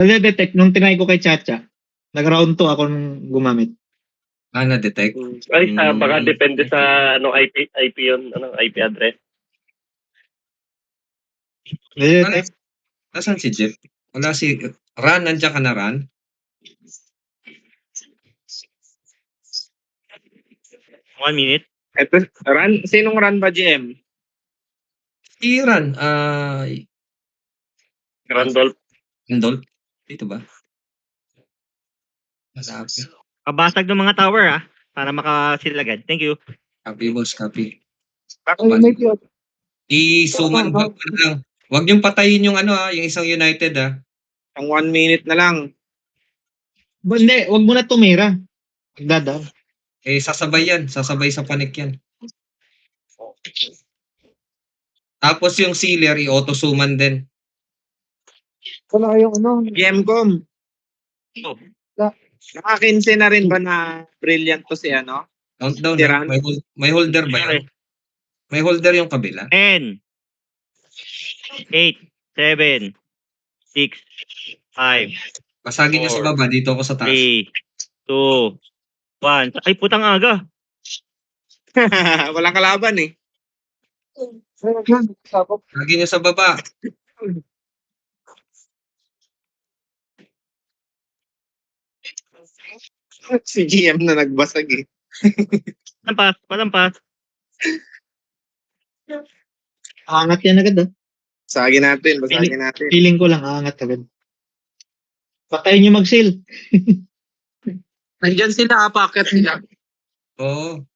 Nade-detect nung tinry ko kay Chacha. Nag-round 2 ako nung gumamit. Na-detect. Ay, baka depende sa IP yun, IP address. Nade-detect. Nasaan si Jeff? Wala si Ran, nandiyan ka na Ran? One minute. Ito, run. Sinong run ba, GM? Si Ran, Randolph. Randolph? Dito ba? Malapit. Kabasag ng mga tower para makasil agad. Thank you. Copy, boss, copy. May I-suman, wag lang. Huwag niyong patayin yung yung isang United Ang 1 minute na lang. Hindi, wag mo na tumira. Dada. Sasabay yan. Sasabay sa panik yan. Tapos yung sealer, i-auto-suman din. Wala kayong GM.com. Oh. Nakakinse na rin ba na brilliant to si Countdown. Si Ran? May holder ba yan? May holder yung kabila? 10, 8, 7, 6, 5, Pasagin niyo sa baba. Dito ako sa taas. 3, 2, 1. Ay, putang aga. Walang kalaban eh. Pasagin niyo sa baba. Si GM na nagbasag eh. Palampas. Angat yan agad Basagin natin. Feeling ko lang angat agad. Patayin nyo mag-seal. Nandyan sila, packet sila. Oo.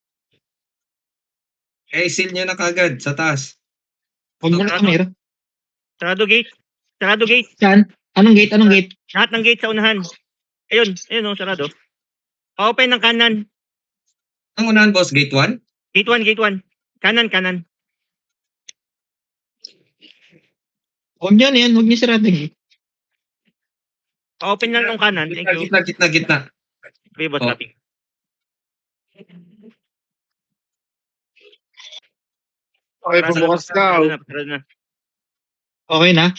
Seal niyo na kagad sa taas. Huwag mo na tumira. Sarado gate. Sarado gate. Saan? Anong gate? Lahat ng gate sa unahan. Ayun, sarado. Open ng kanan. Ang unahan, boss, gate 1? Gate 1. Kanan. Huwag nyo na yan. Huwag nyo sirating. Open lang ng kanan. Thank you. Gitna. Okay, boss, Oh. copy. Okay, pabukas daw. Sarado na. Okay na?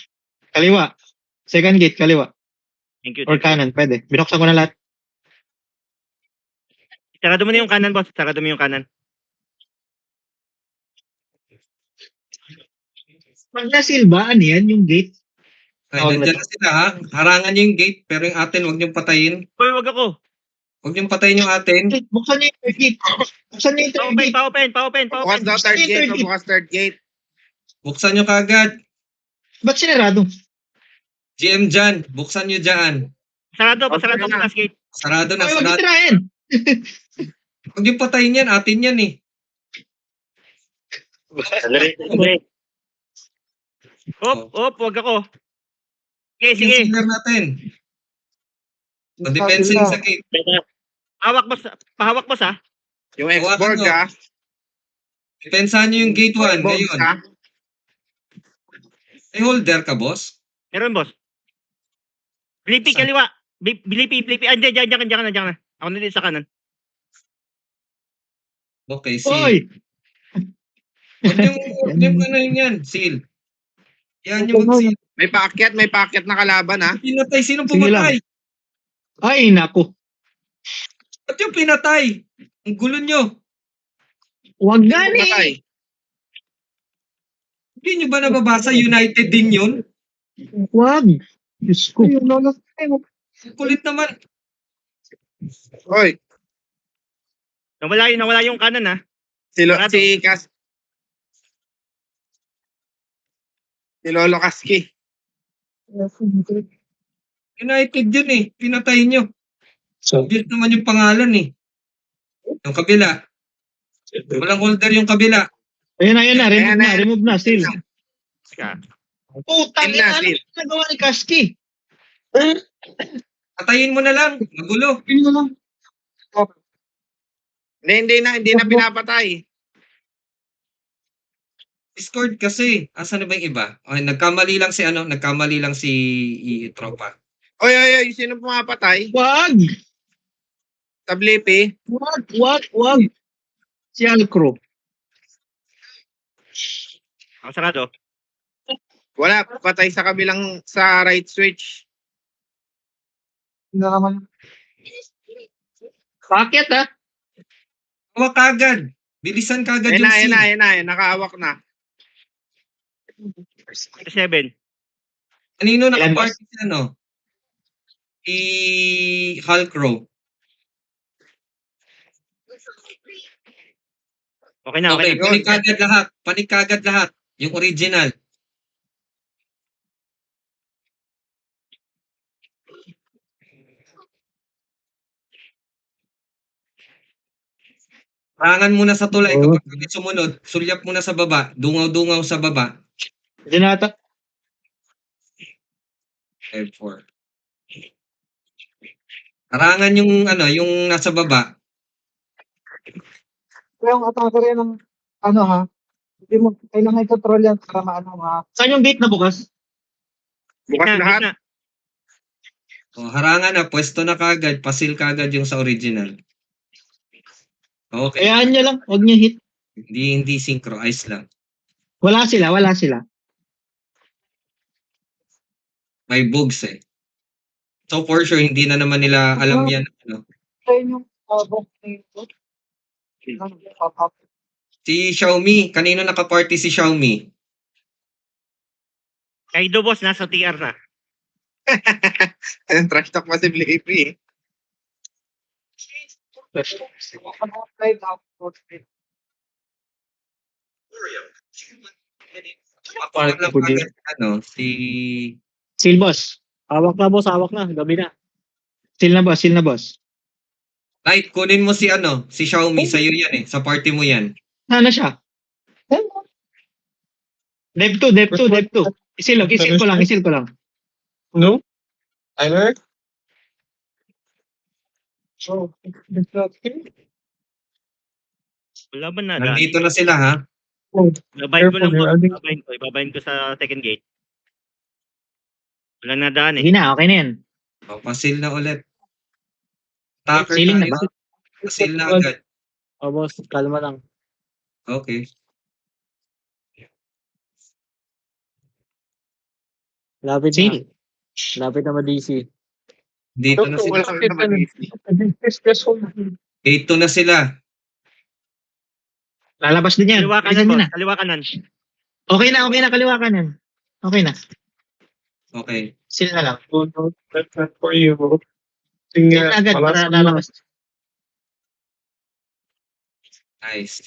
Kaliwa. Second gate, kaliwa. Thank you. Or kanan, pwede. Binuksan ko na lahat. Sarado mo na yung kanan, boss. Sarado mo yung kanan. Pag na-seal ba, ano yan? Yung gate? Ay, nandiyan na sila Harangan niyo yung gate, pero yung atin, huwag niyong patayin. Uy, wag ako. Huwag niyong patayin yung atin. Buksan nyo yung third gate. Buksan nyo yung third gate. Pa-open. Bukas daw third gate. Buksan niyo kagad. Ba't sinarado? GM dyan, buksan niyo dyan. Sarado Okay ang na. last gate. Sarado na, Ay, huwag sarado. tirahin. Huwag niyong patayin yan, atin yan eh. Wag ako. Sige. Yung sealer natin. Depensa yung sa gate. Pahawak boss Yung export Depensahan niyo yung gate 1 Box ngayon. May holder ka, boss? Meron boss. Blipi kaliwa. Blipi. Diyan ka na. Ako na din sa kanan. Okay, seal. Oy! Huwag yung yan, seal. Yan yung mag-seal. May packet na kalaban Pinatay, sino Sige pumatay? Ay, naku. Ba't yung pinatay? Ang gulo nyo. Huwag Sino gani. pumatay? Hindi nyo ba nababasa? United din yun? Huwag. Diyos ko. Kulit naman. Oy, Nawala yung kanan si Lolo Kaski. United yun eh. Pinatay nyo. Build naman yung pangalan eh. Yung kabila. Walang holder yung kabila. Ayun na. Remove na. Seal. Putang Seal na, ina. Ano seal. nagawa ni Kaski? Patayin mo na lang. Magulo. Hindi na pinapatay. Discord kasi. Asan na ba yung iba? Okay, nagkamali lang si tropa. Oy, sino pumapatay? Huwag. Tablipi? Huwag. Si Alcro. Ako sarado. Wala, patay sa kabilang sa right switch. na naman. Bakit ha? Hawak kagad. Bilisan kagad Ayun yung na, ayun seal. na, ayun na. Nakahawak na. 7. Kanino Ilan, nakaparty si ano? Si Hulk Crow. Okay na, okay Okay, na. panik kagad lahat. Panik kagad lahat. Yung original. Parangan muna sa tulay. Kapag kami sumunod, sulyap muna sa baba. Dungaw-dungaw sa baba. Diyan na ata. F4. Parangan yung ano, yung nasa baba. Kaya yung atake rin ng, ano ha, hindi mo, kailangan i-control yan para maano ha. Saan yung gate na bukas? Bukas Gitna, lahat. gitna. O, harangan na. Pwesto na kagad. Pasil kagad yung sa original. Okay. Kayaan niya lang. Huwag niya hit. Hindi synchro. Ice lang. Wala sila, wala sila. May bugs eh. So for sure, hindi na naman nila alam yan. Ano. Kaya yung box nito. Pop-up. Si Xiaomi. Kanino nakaparty si Xiaomi? Kaido boss, nasa TR na. Ayun, trash talk pa si Blippi. Slide out. Papalag lang kagad, ano, si... Seal boss. Hawak na boss, hawak na. Gabi na. Seal na boss, seal na boss. Light, kunin mo si ano, si Xiaomi. Sa'yo yan eh. Sa party mo yan. Sana siya. Dev 2, Dev 2, Dev 2. Isil ko lang, isil ko lang. No? Tyler? So, it's not here. Wala ba na? Nandito na sila ha. Babayin ko lang Careful, boss. I think- Babayin ko sa second gate. Wala na daan eh. Sige na, okay na yan. O, pasil na ulit. Attacker Sealing na tayo. ba? Pasil na agad. Oh boss, kalma lang. Okay. Lapit na. Seal. Lapit na ma-DC. Dito na sila. Wala naman easy. Dito na sila. Lalabas din yan. Kaliwa kanan Bilisan niyo boss. na. Kaliwa kanan. Okay na, kaliwa kanan. Okay na. Okay. Seal na lang. That's not for you. Seal na agad para lalabas. Nice.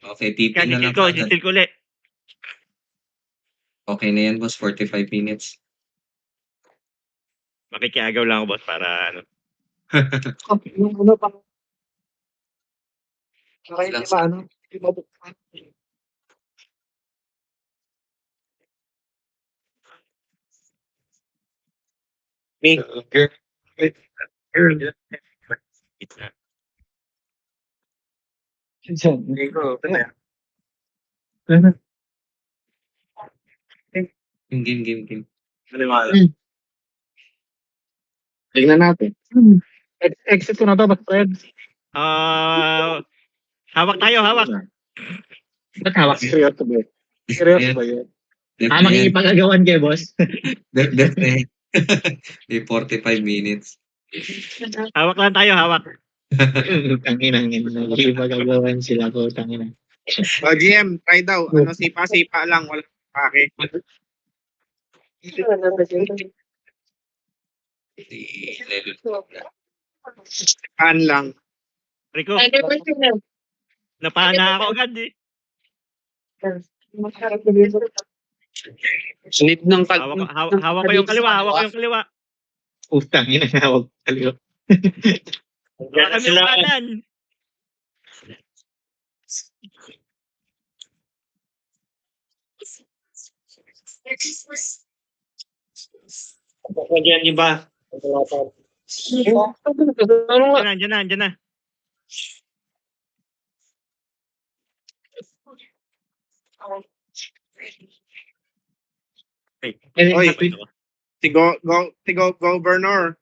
Okay, TP Yan, na lang isil ko. agad. Isil ko ulit. Okay na yan, boss. 45 minutes. Makikiagaw lang ako boss para ano. Yung ano pa. Saka hindi ba ano? Hindi mabuksan. Gitna. Game. Tingnan natin. Exit ko na to, Fred. Hawak tayo, hawak. Ba't hawak? Seryoso ba yun? Seryoso ba yun? Makikipag-agawan kayo, boss. Def na eh. May 45 minutes. Hawak lang tayo, hawak. Tanginang nakikipag-agawan sila ko, tanginang. O, GM, try daw. Ano, sipa-sipa lang. Wala pake. Sipaan lang. Rico, napana ako agad eh. Sunit ng Hawak ko yung kaliwa, hawak ko yung kaliwa. Utang ina na, huwag kaliwa. Hawak kami yung kanan. Lagyan niyo ba? Diyan na. Oy. Tigo, governor.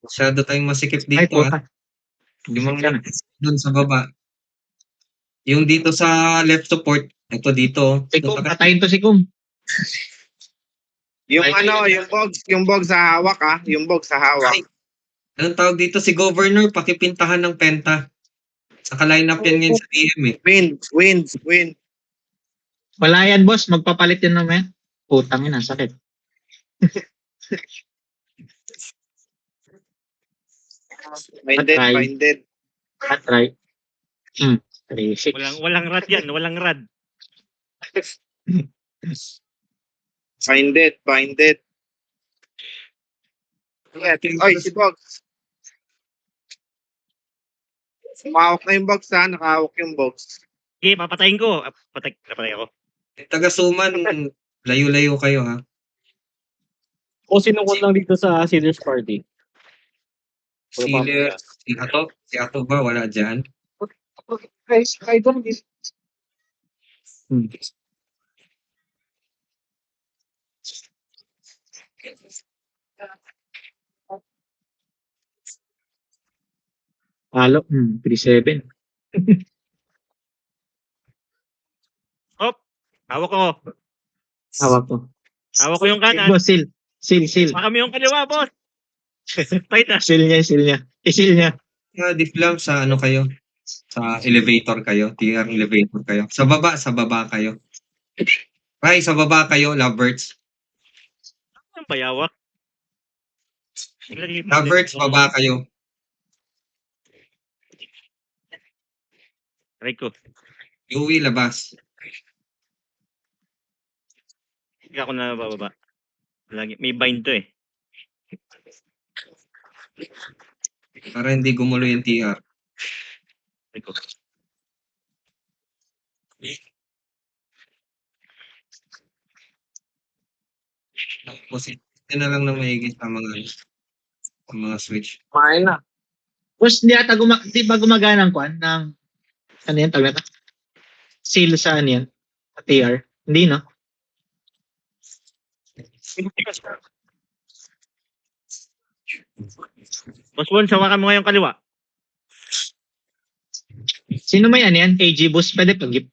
Masyado tayong masikip Ay, dito puta. ha. Limang minutes dun sa baba. Yung dito sa left support, ito dito. Si Kum, patayin to si Kum. Yung Ay, yung box sa hawak yung box sa hawak. Ay. Anong tawag dito si Governor? Pakipintahan ng penta. Saka line up yan ngayon sa DM eh. Win. Wala yan, boss. Magpapalit yan naman. Putang ina, sakit. Patay. Minded. At right. 3-6. Walang rad yan, walang rad. Minded. Yeah, oy, si box. Umawak na yung box nakahawak yung box. Okay, papatayin ko. Patay ako. Taga-suman, layo-layo kayo ha. O sinungkot lang dito sa Sealers Party. Sealer, si Ato ba? Wala dyan. Guys, I don't need Halo. 3-7. Hawak ko. Hawak ko. Hawak ko yung kanan. Boss, seal. Baka may yung kaliwa, boss. Tight na. Seal niya. I-seal niya. Diff lang sa ano kayo. Sa elevator kayo. TR elevator kayo. Sa baba kayo. Ay, sa baba kayo, lovebirds. Ang bayawak. Lovebirds, baba kayo. Try ko. Yui, labas. Hindi ako na bababa. Lagi. May bind to eh. Para hindi gumulo yung TR. Try ko. Positive na lang na maigit sa mga switch. Kumain na. Boss, di ba gumagana ng kwan? Ng, ano yan, tawag na? Seal sa ano yan? Sa TR? Hindi, no? Boss Bon, sawakan mo ngayong kaliwa. Sino may ano yan? AG Boost? Pwede pag-gift.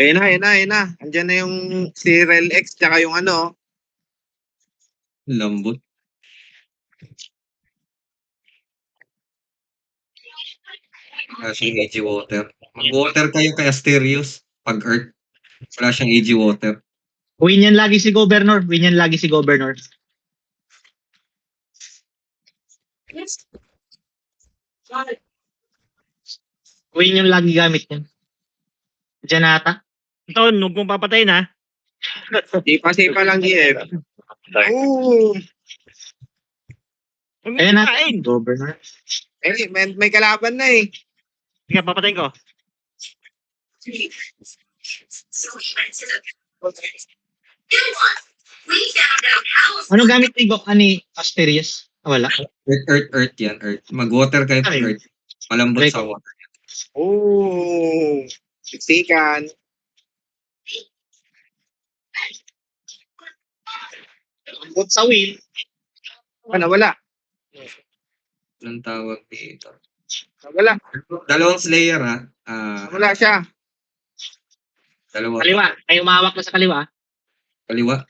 Ayun na. Andiyan na yung si Rel-X tsaka yung Lambot. Wala siyang AG water. Mag-water kayo kay Asterios. Pag Earth. Wala siyang AG water. Win yan lagi si Governor. Win yung lagi gamit niyan. Diyan ata. Ito, huwag mong papatayin ha. Sipa lang GF. Oo. Huwag mong Ayan na. papatayin. Governor. May kalaban na eh. Sige, papatayin ko. Ano gamit ni Asterius? Wala. Earth yan. Earth. Mag-water kayo pag Ay. Earth. Malambot Try sa ko. water. Oo. Siksikan. Ambot sa wheel. Wala. Anong tawag dito? Wala. Dalawang Slayer ha. Wala siya. Dalawa. Kaliwa. Ay umawak na sa kaliwa. Kaliwa.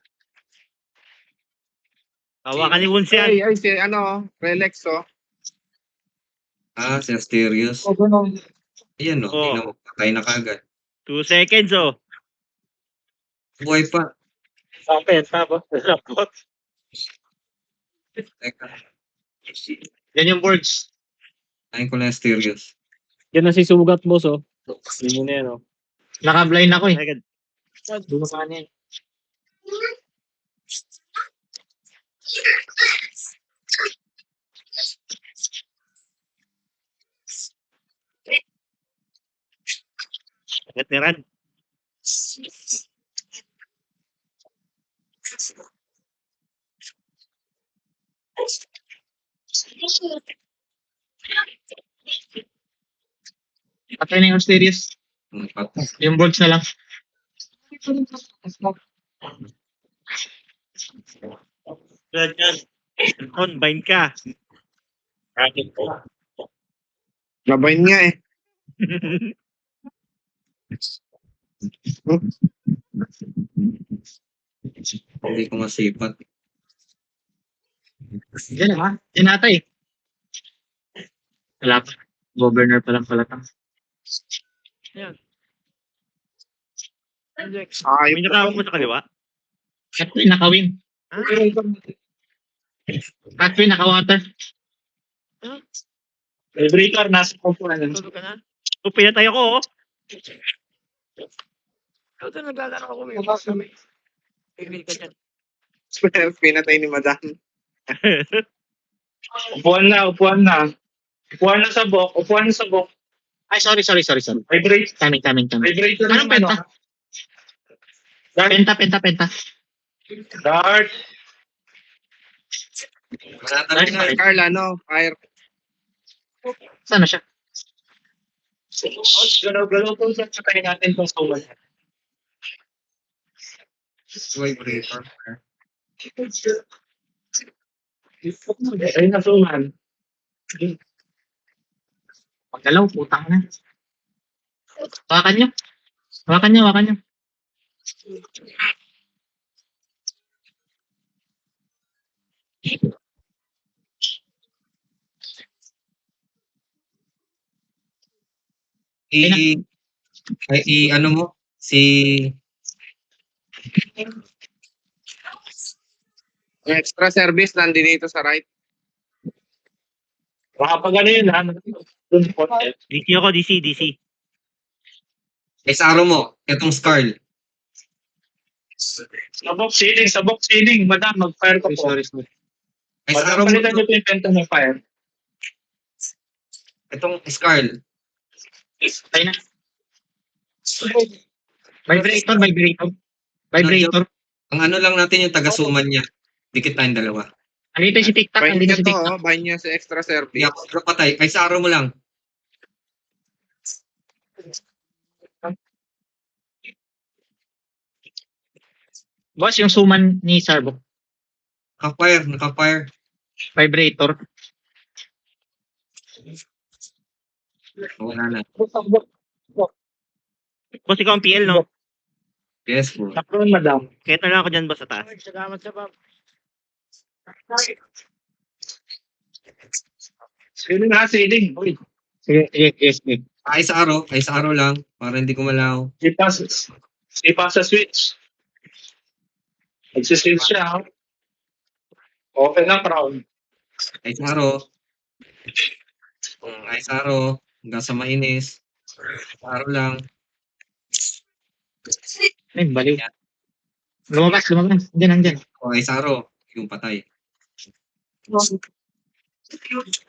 Hawakan ni Wunsi yan. Ay, si Rel-X Si Asterios. Ayan o. Oh. Tingnan mo. Patay na kagad. 2 seconds oh. Buhay pa. Tapos. Teka. Yan yung boards. Ayun ko na Asterios. Yan na si Sugat, boss, oh. Yun na yan, oh. Naka-blind ako eh. Second. Dumakaan yan. Second ni Rad. Patay na yung Asterius. Yung boards na lang. Rad yan. On, bind ka. Labayin nga eh. Hindi ko masipat. Yan ha? Yan ata eh. Wala pa. Governor pa lang pala tang. May nakawag mo sa kaliwa. Catwin nakawin. Catwin nakawater. Vibrator, nasa kumpulan. Tulog ka na. O, pinatay ako, oh. Ito, naglalaro ako. Pigil ka dyan. Pinatay ni Madam. Upuan na. Upuan na sa bok. Ay, sorry. Vibrate. Coming. Vibrator Anong ng ano? Penta. Dart. Wala talaga na. Carl, ano? Fire. Saan na siya? Galaw po sa tayo natin itong suman. Vibrator. Ayun na suman. Pagdalaw, putang na. Hawakan nyo. Ano mo? Yung extra service, nandito sa right. Baka pag ano yun ha. Doon po. DC ako, DC. SRO mo. Itong Scarl. Sa box ceiling. Madam, mag-fire ka po. Sorry. SRO mo. Palitan nyo po yung penta ng fire. Itong Scarl. Ay na. Vibrator. Ang ano lang natin yung taga-suman niya. Dikit tayong dalawa. Andito si TikTok. Bind nyo to, oh. Bind nyo sa extra service. Hindi ako patay. Ay, SRO mo lang. Boss, yung suman ni Sarbok. Naka-fire. Vibrator. Wala na. Boss, ikaw ang PL, no? Yes, bro. Sakron, madam. Kaya na lang ako dyan, boss, sa taas. Ceiling ha, ceiling. Uy. Sige. Ay, SRO lang. Para hindi ko malaw. Sipa sa switch. Nagsiswitch siya ha. Open ang crown. Ay, SRO. Ay, SRO. Hanggang sa mainis. SRO lang. Ay, baliw. Lumabas. Andyan. O, ay, SRO. Yung patay.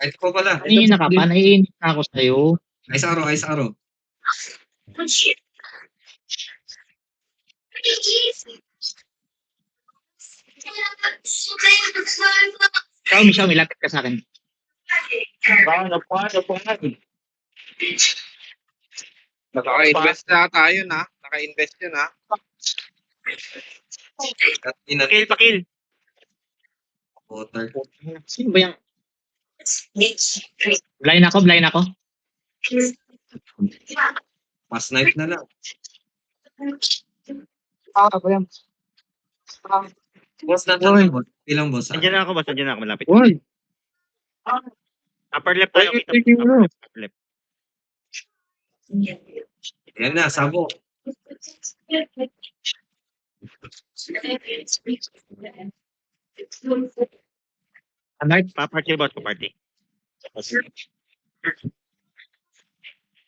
Ay, ito pala. Kanina ka pa, naiinit na ako sa'yo. Ay, SRO. Xiaomi, lapit ka sa akin. Paano? Naka-invest na tayo na. Naka-invest yun ha. Pakil. Water. Sino ba yung... Blind ako. Pass knife na lang. Ba yan? Boss na tayo. Ilang boss? Andyan na ako, boss. Malapit. Uy! Upper left tayo. Kita. Upper left. Yan na, sabo. Pa-party, boss. Pa-party.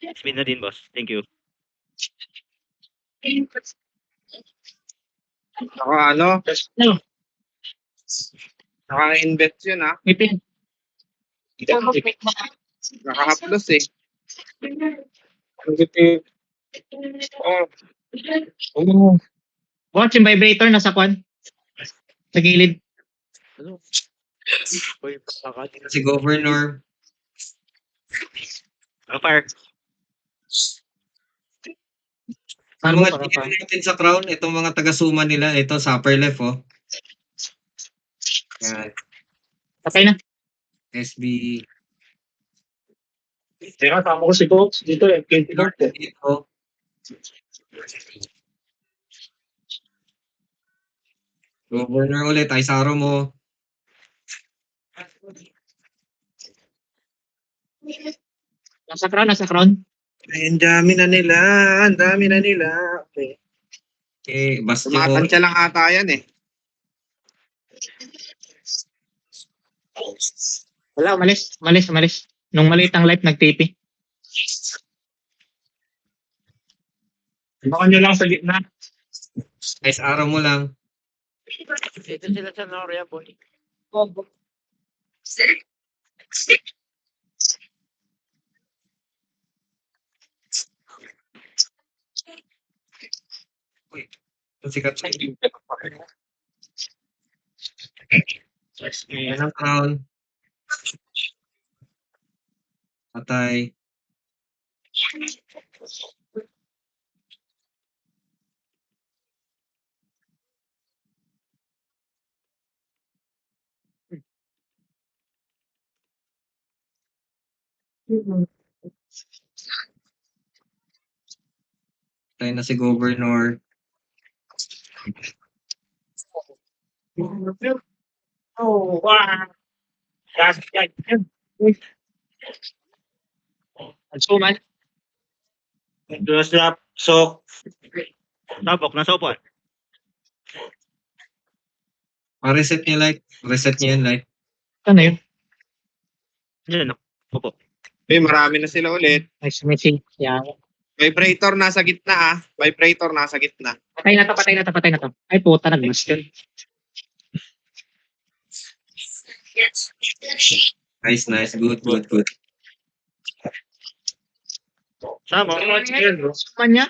Spin na din, boss. Thank you. Naka-invest yun ha. Ngipin. Nakahaplos eh. Boss, yung vibrator nasa kwan. Sa gilid. Si Governor. Fire. Ang Ano mga para pa? tingin natin sa crown, itong mga taga-suma nila, ito sa upper left, oh. Yan. Patay na. SB. Teka, tama ko si Coach. Dito eh. 20 North eh. Dito. Governor ulit, ay saro mo. Nasa crown, nasa crown. Ay, ang dami na nila. Ang dami na nila. Okay. Okay, Bastion. Tumatansya lang ata yan eh. Wala, umalis. Nung maliit ang life, nag-TP. Baka nyo lang sa gitna. Ay saro mo lang. Dito sila sa Noria, boy. Sikat siya. Yan ang crown. Patay. Patay na si Governor. Oh, wow. Suman. Slap. So, Sabok, nasa upuan. Pa-reset niya like. Reset niya yan like. Ano yun? Yan, upo. Marami na sila ulit. Nice missing. Yan. Vibrator nasa gitna ah. Vibrator nasa gitna. Patay na to. Ay puta, nag-master. Nice. Good. Samo. Suman niya.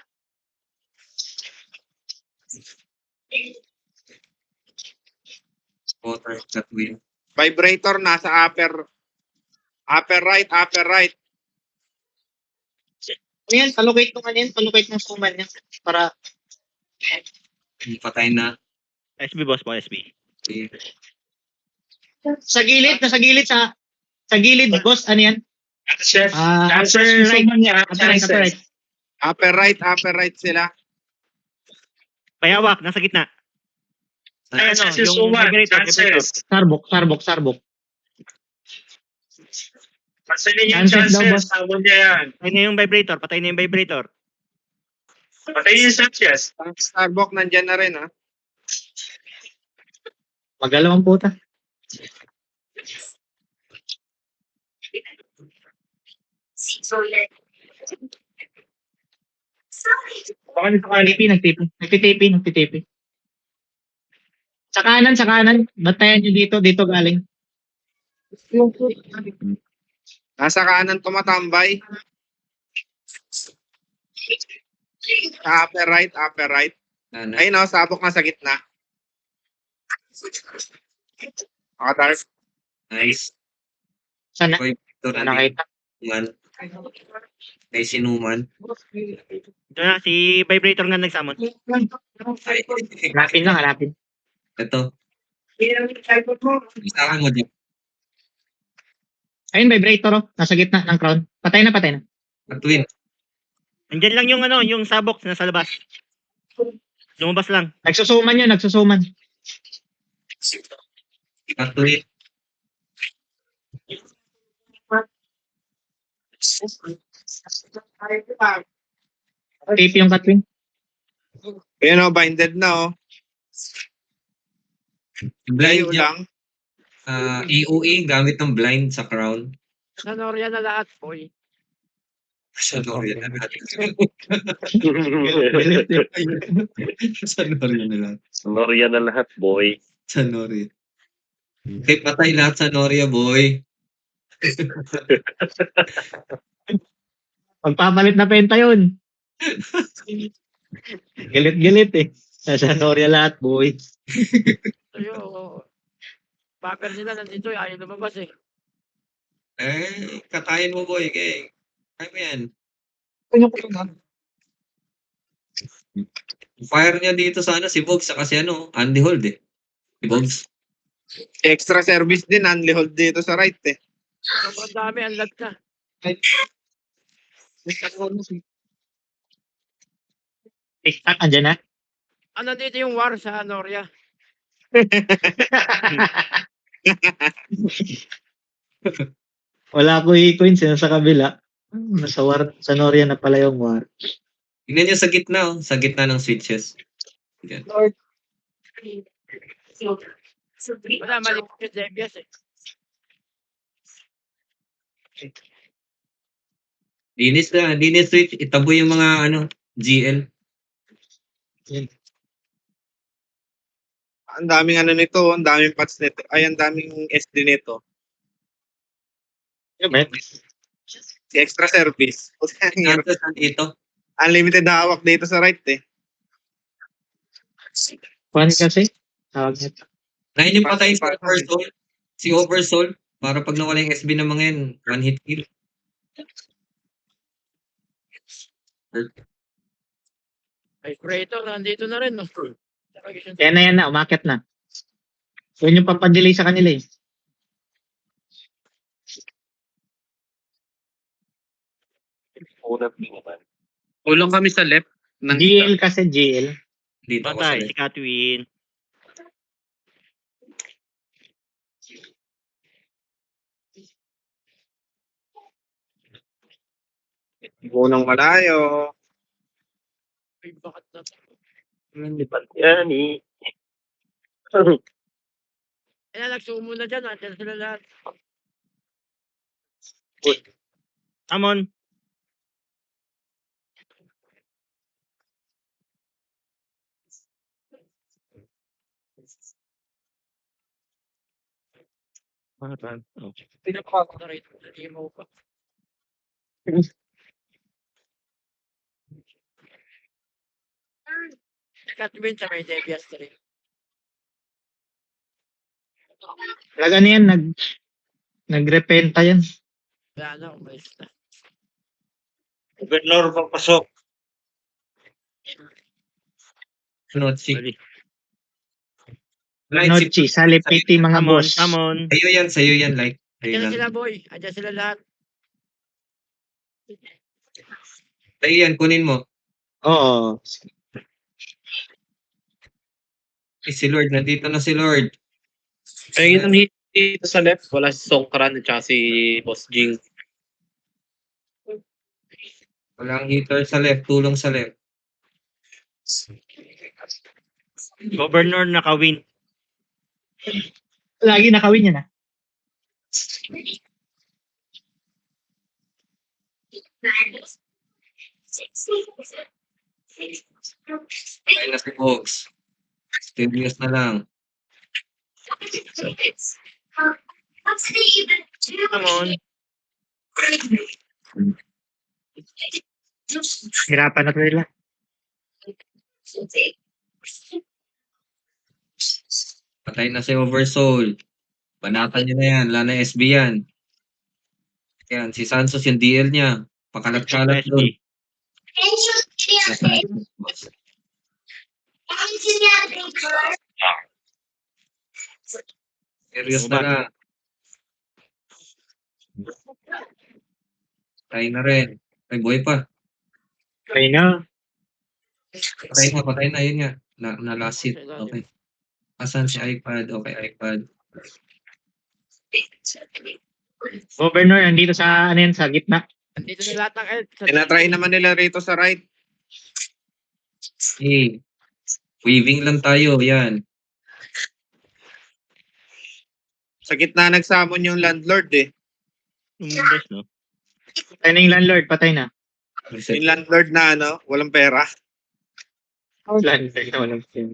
Water cut win. Vibrator nasa upper right. Ayan, palocate ng suman niya. Para, Patay na. SB boss po, SB. Okay. sa gilid, boss, ano yan? chef. Upper right. Upper right sila. Payawak, nasa gitna. Ay, ano, Chances yung suman. vibrator. Chances. Sarbok. Pansinin yung Chances daw, chances. boss. Tawag niya yan. Patay na yung vibrator. Patayin yung chances. Ang Starbuck nandyan na rin ah. Magalaw ang puta. Baka nito kanina. Nagtitipi. Sa kanan. Batayan nyo dito galing. Nasa kanan tumatambay. Sa upper right. Ayun oh, sabok na sa gitna. Dark. Nice. Sana, Ito na nakita. man. May sinuman. Ito na, si vibrator nga nagsamon. Hanapin. Ito. Isa mo dyan. Ayun, vibrator, oh. Nasa gitna ng crown. Patay na. Cut win. Andyan lang yung sabok nasa labas. Lumabas lang. Nagsusuman. Cut win. TP yung Katwin. Ayun oh, binded na oh. Blind Layo niya. lang. EOE gamit ng blind sa crown. Sa Noria na lahat, boy. Sa Noria na natin. Sa Noria na lahat. Noria na lahat, boy. Sa Noria. Okay, patay lahat sa Noria, boy. Pagpapalit na penta yun. Galit eh. Nasa Noria lahat, boy. Ayo, backer nila nandito, ayaw lumabas eh. Katayin mo, boy. Okay. Kaya mo yan. Fire niya dito sana si Bogs sa kasi Andy Hold eh. Si Bogs. Extra service din, Anli hold dito sa right eh. Sobrang dami, ang lag na. TikTok, andyan na. Ano dito yung war sa Noria? Wala ko i-coin sa kabila. Nasa war, sa Noria na pala yung war. Tingnan nyo sa gitna, oh. Sa gitna ng switches. Yan. Lord, Wala, mali po yung Debias eh. Linis switch. Itabo yung mga GL. Ang daming ano nito, ang daming parts nito. Ay, ang daming SD nito. Si extra service. Chances nandito. Unlimited na hawak dito sa right eh. Kwan kasi? Tawag nito. Nahin yung patay si Oversoul. Si Oversoul. Para pag nawala yung SB ng mga yan, one hit kill. Ay, Creator, nandito na rin, no? Yan na, umakit na. Yun yung papadelay sa kanila eh. Ulong kami sa left. GL kasi GL. Dito ako Patay, sa si Catwin. Unang malayo. Ay, bakit na? Lipat yan eh. Kaya nagsumo na dyan, nandiyan sila lahat. Amon. Oh. Pinapakot na rin. Hindi mo pa. Catwin sa may Debias na rin. Talaga na yan, nagrepenta yan. Wala na, umalis na. Gobernador papasok. Notchi. Mali. Light, Nochi, Salipiti mga Amon, boss. Amon. Sa'yo yan, Light. Sa'yo Andiyan lang. sila, boy. Andiyan sila lahat. Sa'yo yan, kunin mo. Oo. Si Lord, nandito na si Lord. Ay, yun ang hit dito sa left. Wala si Songkran at saka si Boss Jing. Walang hitter sa left, tulong sa left. Governor nakawin. Lagi nakawin yan ah. Ay na si Box. Studios na lang. Amon. Hirapan na nila. Patay na si Oversoul. Banatan nyo na yan. Wala na SB yan. Yan, si Santos yung DL niya. Pakalat-kalat SB. doon. Serious na lang. Patay na rin. Ay, buhay pa. Okay na. Patay na. Yun nga. Na last hit. Okay. Asan si iPad? Okay, iPad. Governor, nandito sa, ano yan, sa gitna. Andito na lahat ng health. Tinatry naman nila rito sa right. Hey. Weaving lang tayo. Yan. Sa gitna nagsamon yung landlord eh. Umumbas, no? Patay na yung landlord, patay na. Yung landlord na walang pera. Landlord na walang pin.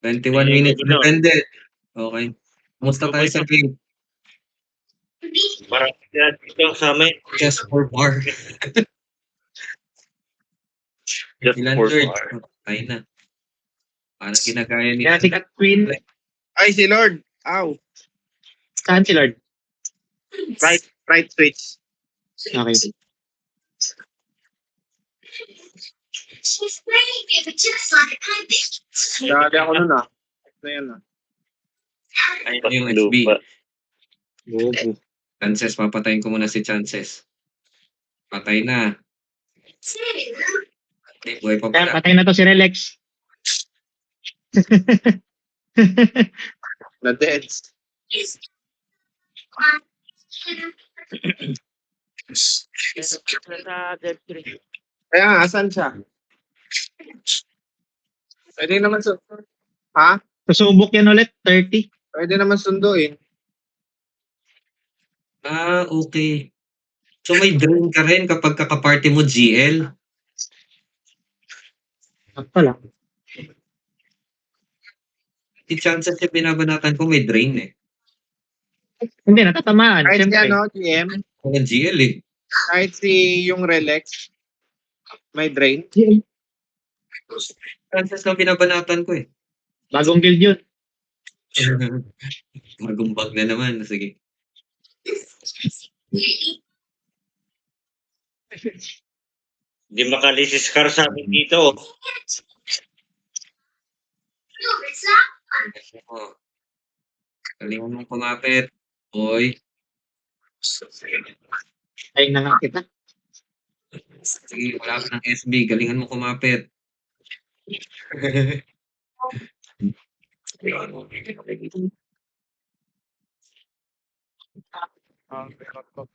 21 minutes defended. Okay. Kumusta tayo sa game? Parang yan. Ito sa amin. Just for bar. Just Ilan for third? far. Patay na. Parang ginagaya ni Kaya si Catwin, Ay, si Lord. Ow. saan si Lord? Right switch. Okay. Dali ako nun ah. Ito yan ah. Ay, Pas yung lupa. HB. Chances, papatayin ko muna si Chances. Patay na. Buhay pa Kaya pala. patay na to si Relax. Na deads. Sa Dev 3. Kaya nga, asan siya? Pwede naman ha? Susubok yan ulit, 30. Pwede naman sunduin. Okay. So may drain ka rin kapag kakaparty mo GL. Sakto lang. Di chances yung binabanatan ko may drain eh. Hindi, natatamaan. Kahit si Siyempre. GM, Mga GL eh. kahit si yung Relex, may drain. Chances lang binabanatan ko eh. Bagong guild yun. Magumbag na naman. Sige. Di makali si Scar sa amin dito. Oh. Galingan mong kumapit. Boy. Ay na nga kita. Sige, wala ka ng SB. Galingan mo kumapit.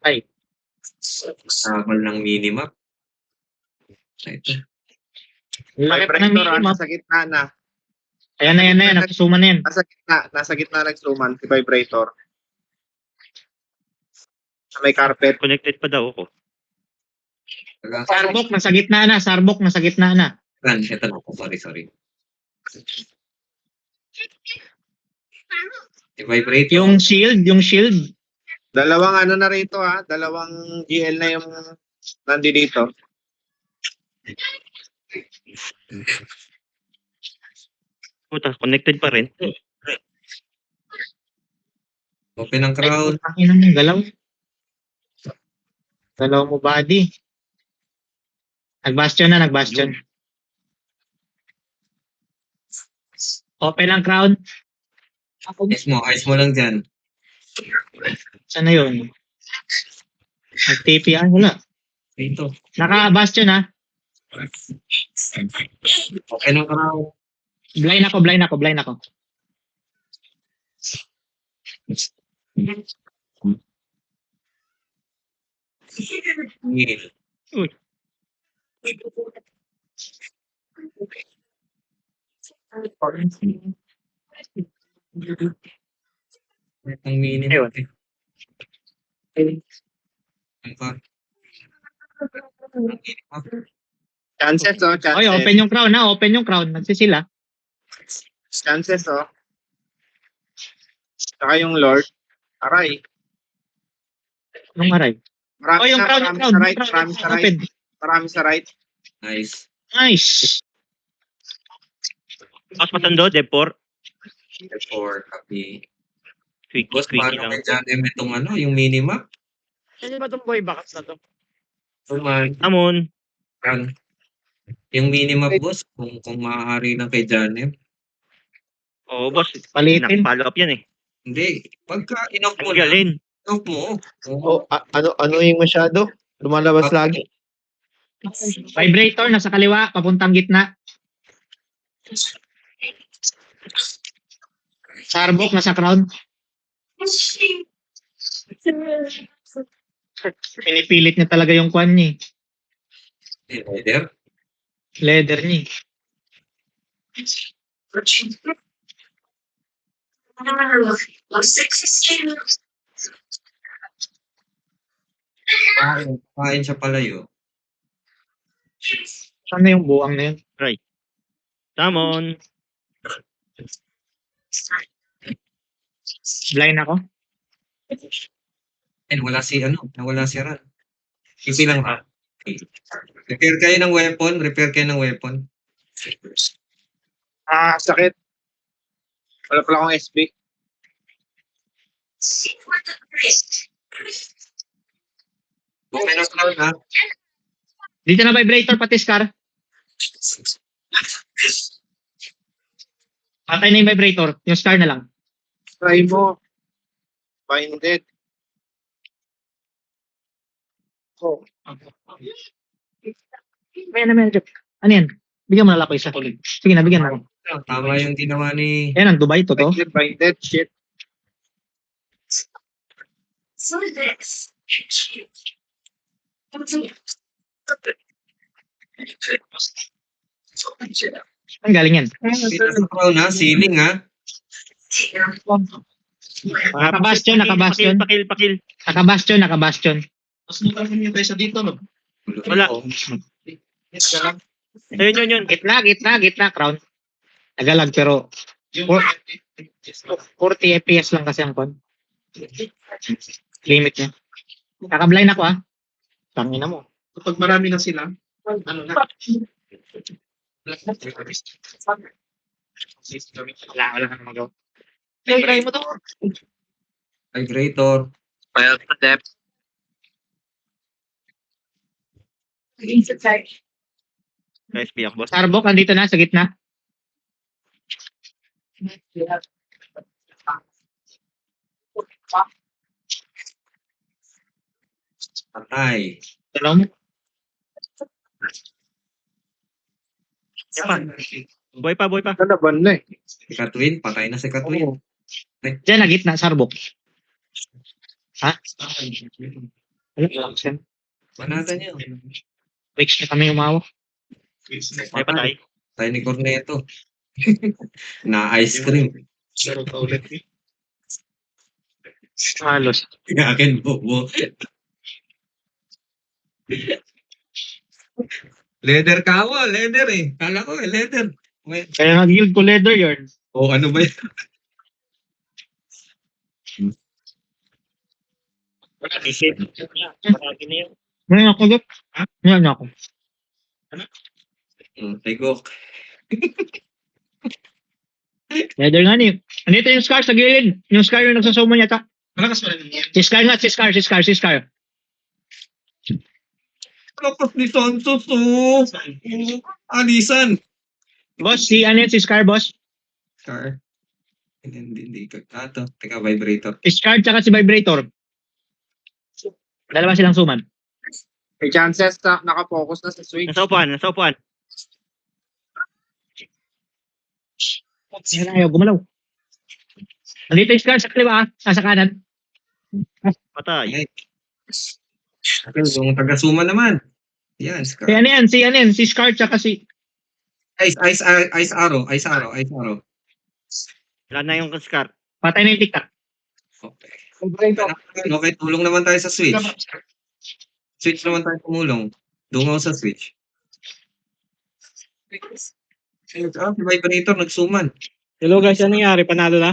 Ay. Sabal ng minimap. Ito. Laki pa ng Vibrator, minimum. nasa gitna na. Ayan na, nagsusuma na yan. Nasa gitna nagsuman si Vibrator. Sa may carpet. Connected pa daw ako. Sarbok, nasa gitna na. Sarbok, nasa gitna na. Ito na po. Sorry. I-vibrate Yung shield. Dalawang ano na rito ha. Dalawang GL na yung nandito. Puta, connected pa rin. Open ang crowd. Ay, putang ina mo, galaw. Galaw mo body. Nagbastion. Open ang crown. Ayos mo lang dyan. Saan na yun? Nag-TP. Wala. Ito. Naka-bastion ha. Open ang crowd. Blind ako. Heal. Ang minimum. Ayun. Ang pa. Chances oh. Chances. Oy, open yung crown ha. Open yung crown. Nagsisila. Chances oh. Saka yung Lord. Aray. Nung aray. Marami Oh, yung na, crown. marami sa right. Open. Marami sa right. Nice. Nice. Tapos matando, Dev 4. 4 copy. Quickie Boss, paano lang. kay John M itong yung minimap? Hindi ba itong boy bakas na to? Amon. Yan. Yung minimap, boss, kung maaari lang kay John M. Oo, boss. Palitin. Follow up yan eh. Hindi. Pagka inoff mo Ang na, galing. inoff mo. Ano yung masyado? Lumalabas lagi. Vibrator, nasa kaliwa. Papuntang gitna. Sarbok, nasa crown. Pinipilit niya talaga yung kwan niya. Leader. Leather niya. Kain siya palayo. Saan na yung buwang na yun? Samon. Blind ako. And wala si Ran. Hindi lang ha. Repair kayo ng weapon. Sakit. Wala pala akong SB. Okay na crowd ha. Dito na vibrator, pati Scar. Patay na yung vibrator. Yung Scar na lang. Try mo. Binded. Oh. Ayan na, medyo. Ano yan? Bigyan mo na lang ako isa. Sige na, bigyan mo. Tama yung ginawa ni... Yan ang Dubai, totoo. Binded, shit. Ang galing yan. Crown ha, ceiling ha. Nakabastion, nakabastion. Pakil. Nakabastion. Wala. Ayun. Gitna, crown. Nagalag pero 40 FPS lang kasi ang kon. Limit niya. Naka-blind ako Tangina mo. Kapag marami na sila, ano na? Wala ka na magawa. Try mo to. Migrator. File to depth. SB ako, boss. Starbuck, andito na sa gitna. Patay. Dalaw mo. Boy pa. Kalaban na eh. Si Katwin, patay na si Katwin. Diyan na gitna, Starbuck. Ha? Wala. Panatan niyo. Weeks na kami umawak. Ay, patay. Patay ni Corneto. Na ice cream. Halos. Akin bobo. Leather ka mo, leather eh. Kala ko leather. Wait. Kaya nag-yield ko leather yun. O ano ba yun? Isip. Marami na yun. Ngayon ako, Dok. Ngayon ako. Tigok. Leather nga niyo. Andito yung Scar sa gilid. Yung Scar yung nagsasuma niya ta. Malakas pa rin yan. Si Scar nga, si Scar. Kapos ni Santos Alisan. Boss, si Scar, boss. Scar. Hindi ka. Teka, vibrator. Si Scar tsaka si Vibrator. Dalawa silang suman. May chances na nakafocus na sa switch. Nasa upuan. Yan ayaw, gumalaw. Andito yung Scar sa kaliwa, sa kanan. Patay. Yung taga-suma naman. Yan, Scar. Si Scar tsaka si... Ice arrow. Wala na yung scar. Patay na yung TikTok. Okay. Okay, tulong naman tayo sa switch. Switch naman tayo tumulong. Dungaw sa switch. Si Vibrator nagsuman. Hello guys, ano nangyari? Panalo na?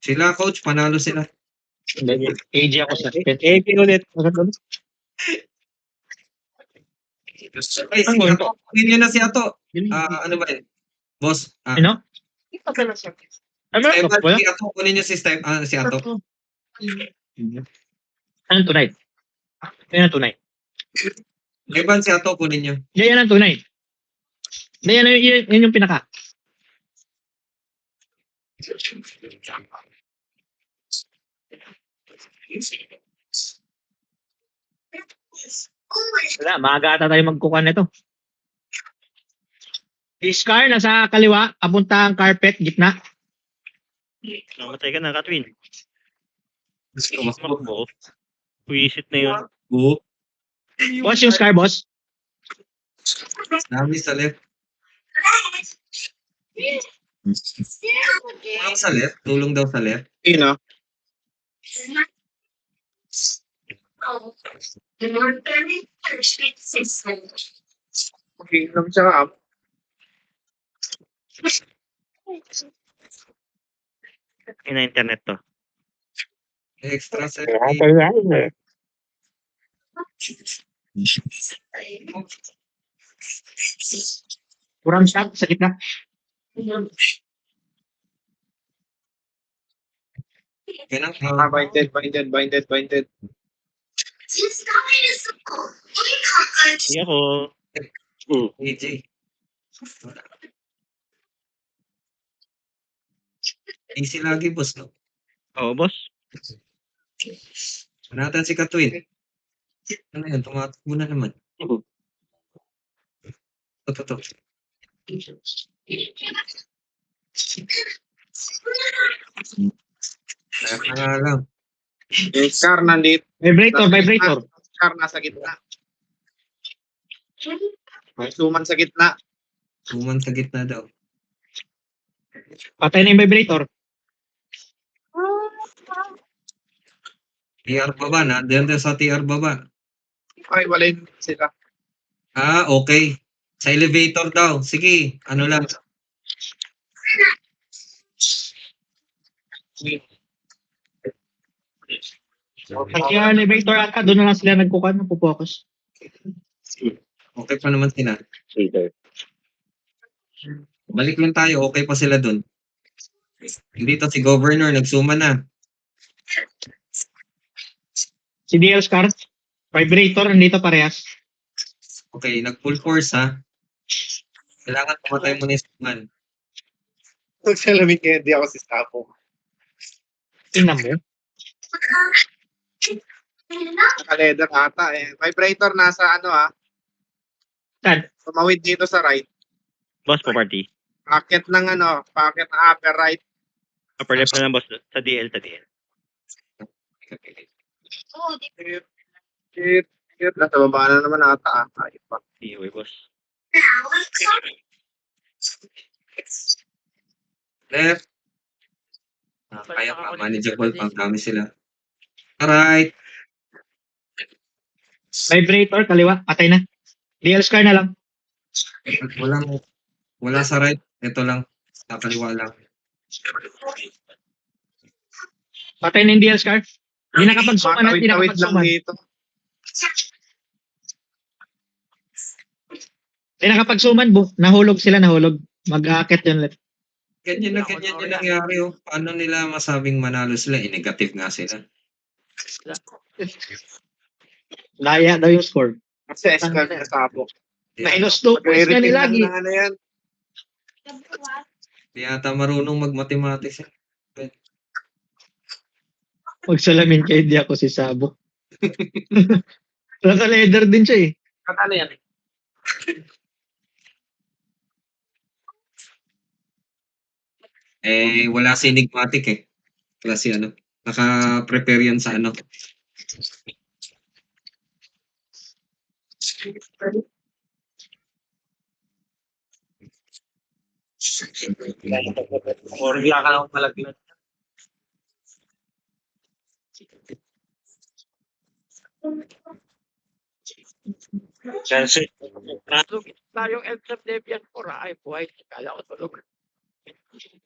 Sila, coach, panalo sila. AG ako sa spin. AP ulit. Ay, si Ato. Kunin niyo na si Ato. Ano ba yun? Boss. Ano? Ano? Stefan, Wala? si Ato. Kunin niyo si Ato. Anong tunay? Yan ang tunay. Evan, si Ato, kunin niyo. Yan ang tunay. Yan yung pinaka. Wala, maaga ata tayo magkukuha nito. Si Scar nasa kaliwa, papunta ang carpet, gitna. Namatay ka na, Katwin. Tumakbo. Tumakbo. Puwisit na yun. Buo. Boss yung Scar, boss. Dami sa left. Tulong sa left? Tulong daw sa left? Ina. Okay, lang siya ka. Ina-internet to. Extra set. Kurang shot sa gitna. Ganang Binded. Hindi ako. AJ. Easy lagi, boss, no? Oo, boss. Panatan si Katwin. Ano yun? Tumatakbo na naman. Ito. Kaya na nga lang. Yung Scar nandito. Vibrator. Scar nasa gitna. May suman sa gitna. Suman sa gitna daw. Patay na yung vibrator. TR baba na. Diyan sa TR baba. Ay, wala yun sila. Ah, okay. Sa elevator daw. Sige, ano lang. Pag yung elevator ata, doon na lang sila nagpo-focus. Okay pa naman sila. Later. Balik lang tayo. Okay pa sila dun. Dito si Governor, nagsuma na. Si DL Scar, vibrator, nandito parehas. Okay, nag-full force ha. Kailangan pumatay mo na yung suman. Magsalamin kaya hindi ako si Stapo. Tingnan mo. Naka-leather ata eh. Vibrator nasa ano Saan? tumawid dito sa right. Boss po party. Packet ng upper right. Upper left na lang boss. Sa DL. Shit. Nasa baba na naman ata. Ayun pa. Anyway, boss. Left. Kaya pa, manageable pa. Dami sila. Alright. Vibrator, kaliwa, patay na. DL Scar na lang. Wala sa right. Ito lang. Sa kaliwa lang. Patay na yung DL Scar. Hindi nakapagsuman at hindi Tawid lang nakapagsuman. dito. Hindi nakapagsuman, nahulog sila. Mag-aakit yun ulit. Ganyan yung nangyari. Oh. Paano nila masabing manalo sila? Negative nga sila. Laya daw yung score. Kasi Scar na Stapo. Minus 2 points nga nila lagi. Ano yan? Di ata marunong mag-mathematics. Magsalamin kayo, di ako si Sabo. Naka-leather din siya eh. Ano yan? Wala si enigmatic eh. Wala si ano. Naka-prepare yan sa ano. Bigla ka lang malaglag. Chance. Tulog na yung Eltrep Deviant 4 ay buhay. Kala ko tulog.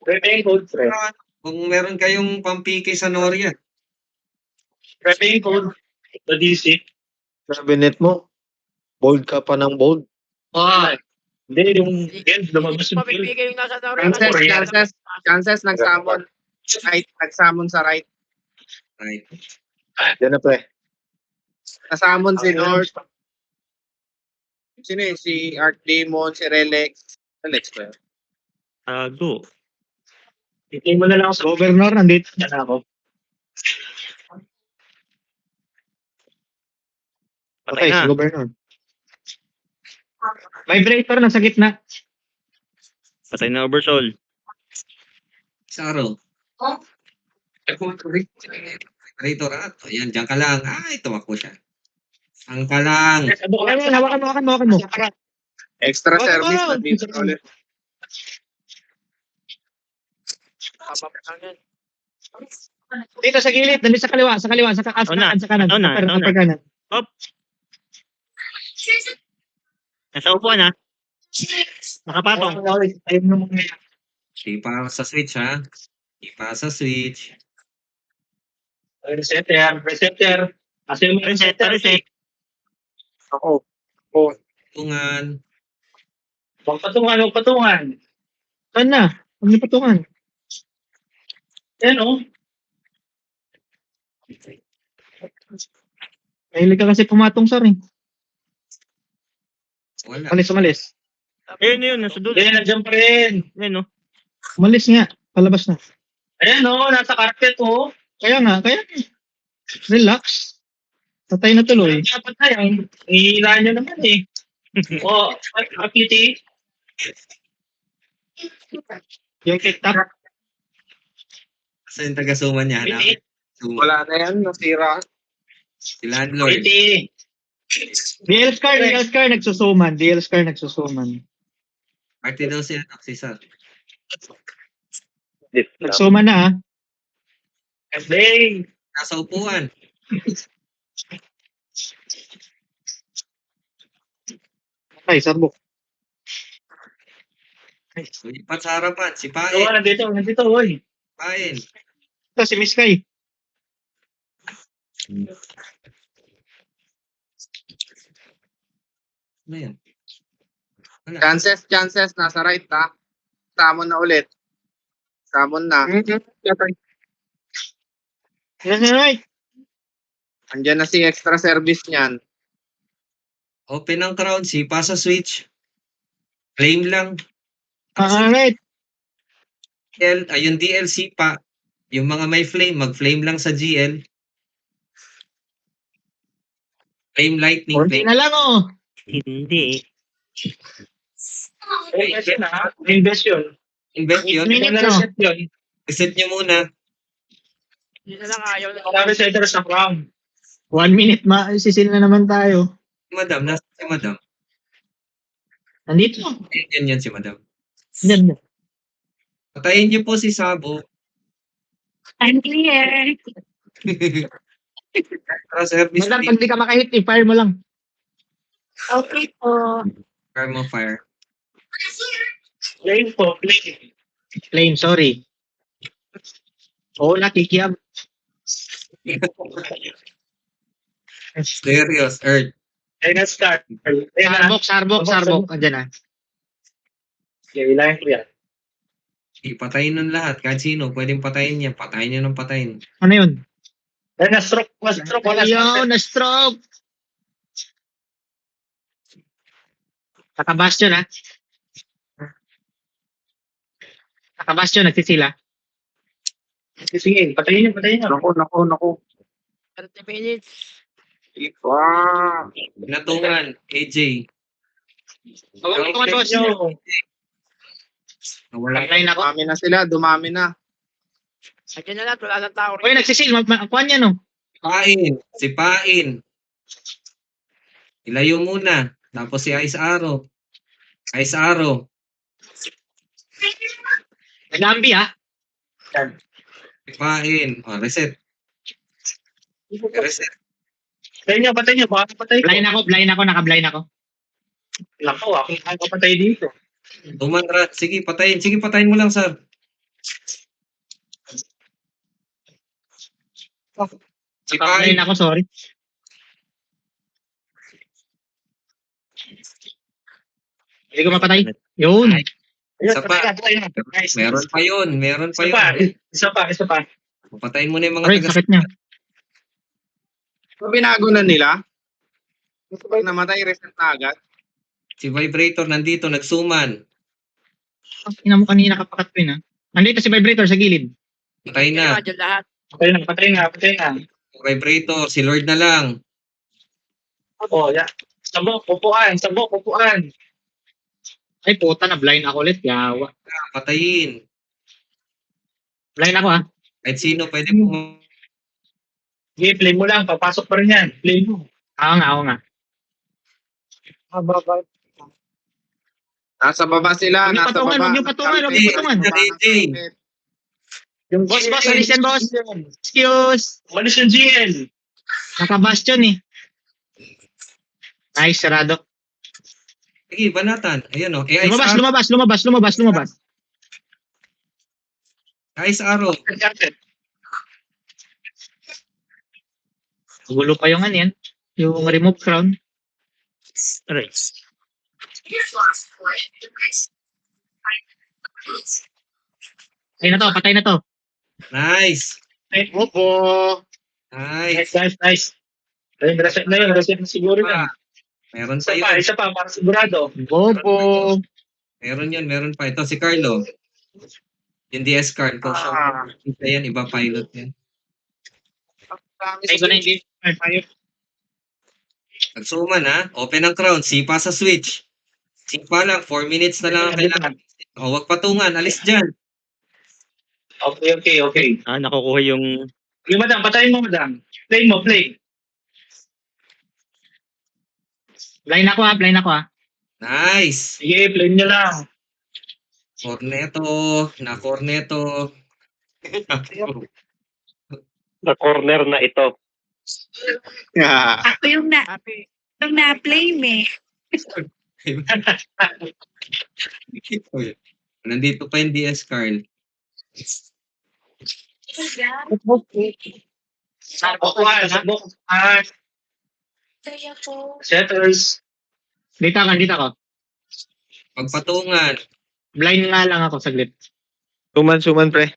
Prepare code, pre. Kung meron kayong pampiki sa Noria. Prepare code. Sa DC. Cabinet mo. Bold ka pa ng bold. Hindi, yung build, lumabas yung build. Pamibigay yung nasa Nauri. Chances nagsamon. Right, nagsamon sa right. Right. Yan na pre. Nasamon si Lord. Sino yun? Si Arc Demon, si Relax. Relax ba yun? Go. Titingin mo na lang ako sa Governor, nandito. na ako. Okay, Patay si na. Governor. Vibrator, nasa gitna. Patay na Oversoul. Saro. Operator ayan, dyan ka lang. Ay, tumakbo siya. Ang ka lang. Hawakan mo. Extra Wala service ba? na dito ulit. Dito sa gilid, nandito sa kaliwa, sa kanan. Ito na. Upper kanan. Nasa upuan ha. Nakapatong. Ayun na mga Di pa sa switch, ha? Di pa sa switch. Resetter. Kasi yung Reset. Ako. Tungan. Huwag patungan. Saan na? Huwag niyo patungan. Yan, oh. Mahilig ka kasi pumatong sa rin. Wala. Umalis. Ayun yun. Nasa dulo. Hindi, nandiyan pa rin. Ayun no. Umalis nga. Palabas na. Ayan, oh. Nasa carpet, oh. Kaya nga. Relax. Tatay na tuloy. Dapat na yan. Hihila nyo naman, eh. Oh, cutie. Yung TikTok. Kasi yung taga-suman niya. Hanapin. Suman. Wala na yan, nasira. Si landlord. DL Scar nagsusuman. DL Scar nagsusuman. Party daw si Sar. Nagsuman na ha. Nasa upuan. Ay, sabok. Lipat sa harapan. Si Pain. Nandito, oy. Pain. Ito si Miss Kai. Ano yan? Chances, nasa right ha. Summon na ulit. Summon na. Yes, right. Andyan na si extra service niyan. Open ang crown. Sipa sa switch. Flame lang. Right. Yung DLC pa. Yung mga may flame, mag-flame lang sa GL. Flame lightning. Konti Flame. na lang oh. Hindi. Invest yun. Invest yun. Minutes oh. Reset nyo muna. Hindi na lang ayaw na. 1 minute sisil na naman tayo. Madam, nasa si Madam. Nandito. Yan si Madam. Yan. Patayin niyo po si Sabo. I'm clear. Extra service. Madam, pag di ka makahit, i-fire mo lang. Okay po. Fire. Flame, sorry. Oo, nakikiyam. Serious. Earth. Sarbok. Andyan na. Ipatayin nun lahat. Kahit sino, pwedeng patayin niya. Patayin niya ng patayin. Ano yun? Na-stroke. Ayun, na-stroke. Nakabastion ha. Nakabastion, nagsisila. Sige, patayin niyo. Naku. 30 minutes. Ipa. Pinatungan. AJ. Nawala. Online ako. Dumami na. Sagyan na lang, wala ng tao Uy, rin. nagsisil. Kuhan yan oh. Pain. Si Pain. Ilayo muna. Tapos si Ice Arrow. Nag-ambi ha. Si Pain. Reset. Reset. Patayin niyo. Baka patay ko. Blind ako, naka-blind ako. Lako, ako ang kapatay dito. Tumandra. Sige, patayin. Sige, patayin mo lang, sir. Si Pain. Naka-blind ako, sorry. Hindi ko mapatay. Yun. Isa pa. Patay na. Nice. Meron pa yun. Isa pa. Patayin mo na yung mga Aray, sakit niya. So, binago na nila. Pag namatay, reset na agad. Si Vibrator nandito, nagsuman. Ina mo kanina kapakat ko yun ha. Nandito si Vibrator sa gilid. Patay na. Dyan lahat. Patay na. Vibrator, si Lord na lang. Oh, yeah. Sabok, upuan. Ay puta, na blind ako ulit. Yawa. Patayin. Blind ako ha. Kahit sino, pwede mo. Sige, play mo lang. Papasok pa rin yan. Play mo. Oo nga. Nasa baba sila. Huwag niyo patungan. Yung Boss, alis yan, boss. Excuse. Malis yung GL. Nakabastion eh. Nice, sarado. Sige, banatan. Ayan o. Ice Lumabas. Arrow. Gulo pa yung ano yan. Yung remove crown. Aray. Patay na to. Nice. Opo. Nice. Nice. Ayun, reset na yun. Reset na siguro yan. Meron pa yun. Isa pa, para sigurado. Opo. Meron pa. Ito si Carlo. Yung DS card ko. Yan, iba pilot yan. Ay, ko na hindi. Nagsuman ha. Open ang crown. Sipa sa switch. Sipa lang. 4 minutes na lang ang kailangan. Huwag patungan. Alis dyan. Okay. Nakukuha yung... Yung madam, patayin mo madam. Play mo, play. Blind ako ah. Nice! Sige, play nyo lang. Corneto. Na Corneto. Sa corner na ito. Ako yung Happy. na-play eh. Nandito pa yung DS Carl. Sabok. Setters. Dito ako. Pagpatungan. Blind nga lang ako saglit. Suman, pre.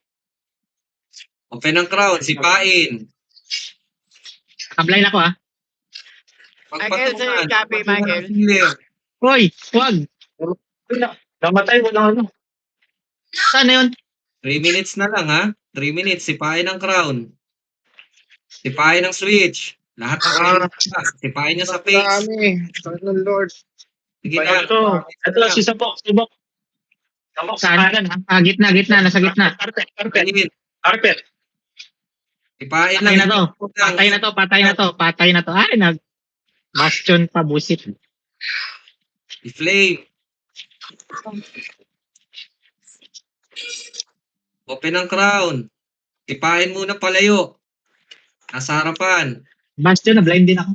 Open ang crown. Sipain. Naka-blind ako ah. Michael, Pagpatungan. say copy, Michael. Healer. Hoy, wag. Namatay mo lang ano. Sana yun? 3 minutes na lang ha. 3 minutes. Sipain ang crown. Sipain ang switch. Lahat ng sipain nyo sa face. Marami. Sakit ng Lord. Sige na. Ito si Sabok. Sabok sa kanan ha. Gitna. Nasa gitna. Carpet. Sipain Patay lang. na to. Patay na to. Ay, Bastion pa, busit. I-flame. Open ang crown. Sipain muna palayo. Nasa harapan. Bastion na, blind din ako.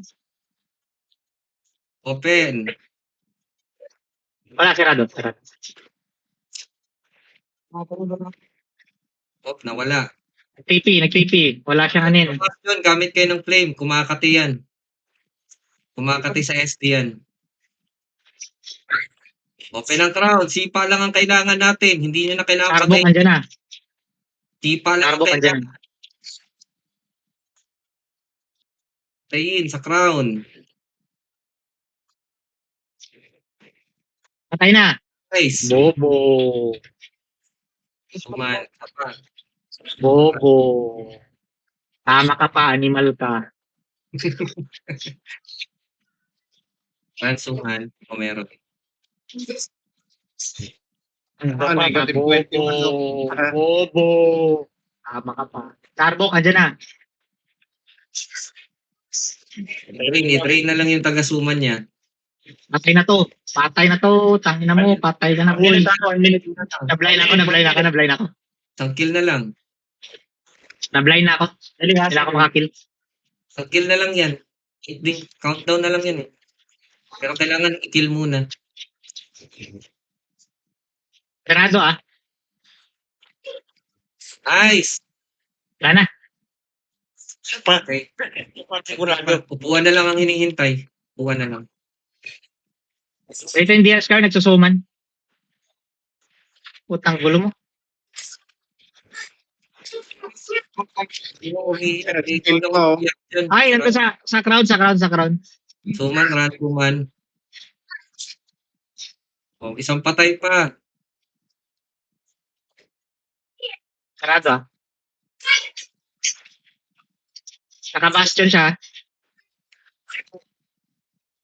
Open. Wala, sarado. Nawala. Nag-TP. Wala siyang anin. Bastion, gamit kayo ng flame. Kumakati yan. Kumakati sa SD yan. Open ang crown. Sipa lang ang kailangan natin. Hindi nyo na kailangan Arbok, patay. andyan na. Sipa lang ang Arbok, andyan. kailangan. Patayin sa crown. Patay na. Guys. Bobo. Suman. Bobo. Tama ka pa, animal ka. Pansuman. O meron. Negative 21. Bobo. Tama ka pa. Arbok, andyan na. I-drain na lang yung taga-suman niya. Patay na to. Tangina mo, patay ka na. Uy. Na-blind ako. Isang kill na lang. Na-blind na ako. Kailangan ako makakill. Isang kill na lang yan. Countdown na lang yan eh. Pero kailangan i-kill muna. Sarado ah. Nice! Wala na. Okay. Upuan na lang ang hinihintay. Upuan na lang. Ito yung DS card, nagsusuman. Utang gulo mo. Ay, nandun sa crowd. Suman, Suman. Oh, isang patay pa. Sarado ah. Naka-bastion siya.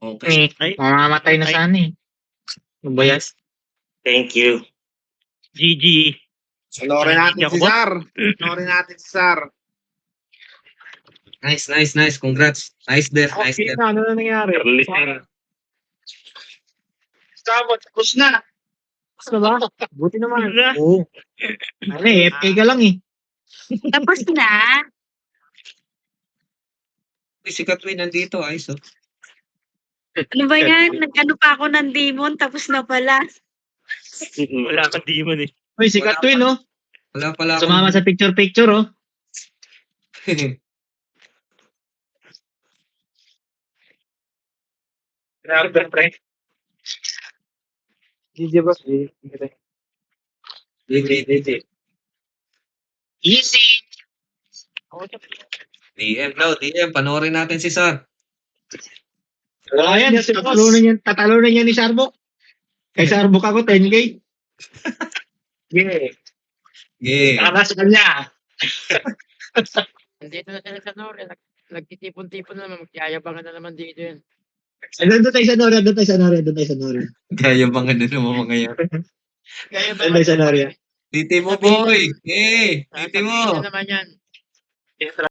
Okay. Mamamatay na sana eh. Ano ba yan? Thank you. GG. Sonorin natin si Sar. Nice. Congrats. Nice death. Ano na nangyari? Tapos na. Tapos na ba? Buti naman. Oo. Ano eh, FK ka lang eh. Tapos na. Si Katwin nandito. Ayos oh. Ano ba yan? Nag-ano pa ako ng demon, tapos na pala. Wala kang demon eh. Uy, si Katwin oh. Wala pala akong- Sumama sa picture oh. Grabe, pre. GG boss. Easy. DM. Panoorin natin si Sar. Wala yan. Tatalunan niya ni Sarbok. Kay Sarbok ako, 10K. Yeah. Para sa kanya. Nandito na sila sa Nore. Nagtitipon-tipon na naman. Magyayabangan na naman dito yun. Doon tayo sa Nore. Kaya bang ano naman mga yan? Yayabangan Doon tayo sa Nore. Titi mo, boy. Eh, titi Sasabihin mo. na naman yan.